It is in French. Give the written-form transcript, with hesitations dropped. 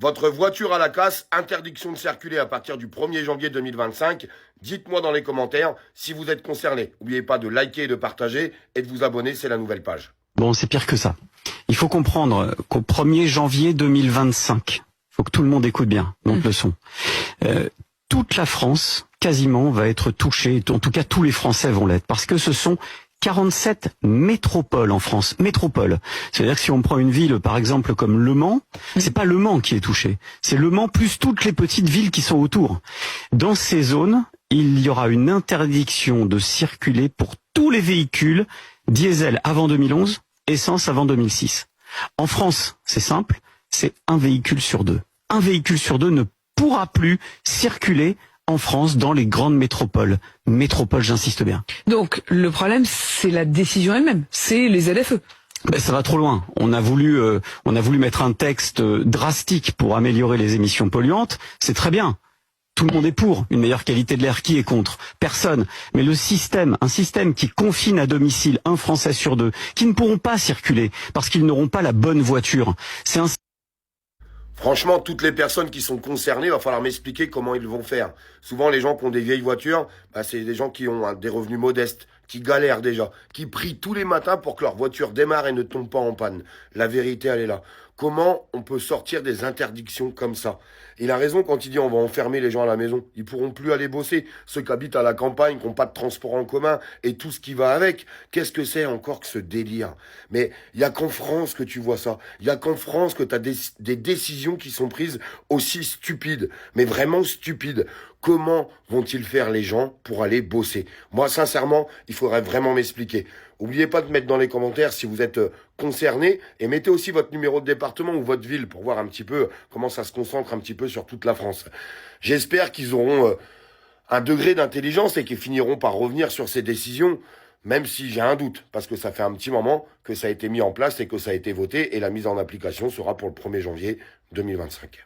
Votre voiture à la casse, interdiction de circuler à partir du 1er janvier 2025. Dites-moi dans les commentaires si vous êtes concerné. N'oubliez pas de liker et de partager et de vous abonner, c'est la nouvelle page. Bon, c'est pire que ça. Il faut comprendre qu'au 1er janvier 2025, il faut que tout le monde écoute bien, donc le son. Toute la France, quasiment, va être touchée, en tout cas tous les Français vont l'être, parce que ce sont 47 métropoles en France. Métropole. C'est-à-dire que si on prend une ville, par exemple, comme Le Mans, c'est pas Le Mans qui est touché. C'est Le Mans plus toutes les petites villes qui sont autour. Dans ces zones, il y aura une interdiction de circuler pour tous les véhicules diesel avant 2011, essence avant 2006. En France, c'est simple, c'est un véhicule sur deux. Un véhicule sur deux ne pourra plus circuler en France dans les grandes métropoles. Métropole, j'insiste bien. Donc le problème, c'est la décision elle-même, c'est les ZFE. Ben, ça va trop loin. On a voulu mettre un texte drastique pour améliorer les émissions polluantes. C'est très bien. Tout le monde est pour une meilleure qualité de l'air. Qui est contre? Personne. Mais un système qui confine à domicile un Français sur deux, qui ne pourront pas circuler parce qu'ils n'auront pas la bonne voiture. Franchement, toutes les personnes qui sont concernées, il va falloir m'expliquer comment ils vont faire. Souvent, les gens qui ont des vieilles voitures, c'est des gens qui ont des revenus modestes, qui galèrent déjà, qui prient tous les matins pour que leur voiture démarre et ne tombe pas en panne. La vérité, elle est là. Comment on peut sortir des interdictions comme ça? Il a raison quand il dit on va enfermer les gens à la maison. Ils pourront plus aller bosser. Ceux qui habitent à la campagne, qui n'ont pas de transport en commun et tout ce qui va avec. Qu'est-ce que c'est encore que ce délire? Mais il n'y a qu'en France que tu vois ça. Il n'y a qu'en France que tu as des décisions qui sont prises aussi stupides. Mais vraiment stupides. Comment vont-ils faire les gens pour aller bosser? Moi, sincèrement, il faudrait vraiment m'expliquer. N'oubliez pas de mettre dans les commentaires si vous êtes concerné et mettez aussi votre numéro de département ou votre ville pour voir un petit peu comment ça se concentre un petit peu sur toute la France. J'espère qu'ils auront un degré d'intelligence et qu'ils finiront par revenir sur ces décisions, même si j'ai un doute, parce que ça fait un petit moment que ça a été mis en place et que ça a été voté et la mise en application sera pour le 1er janvier 2025.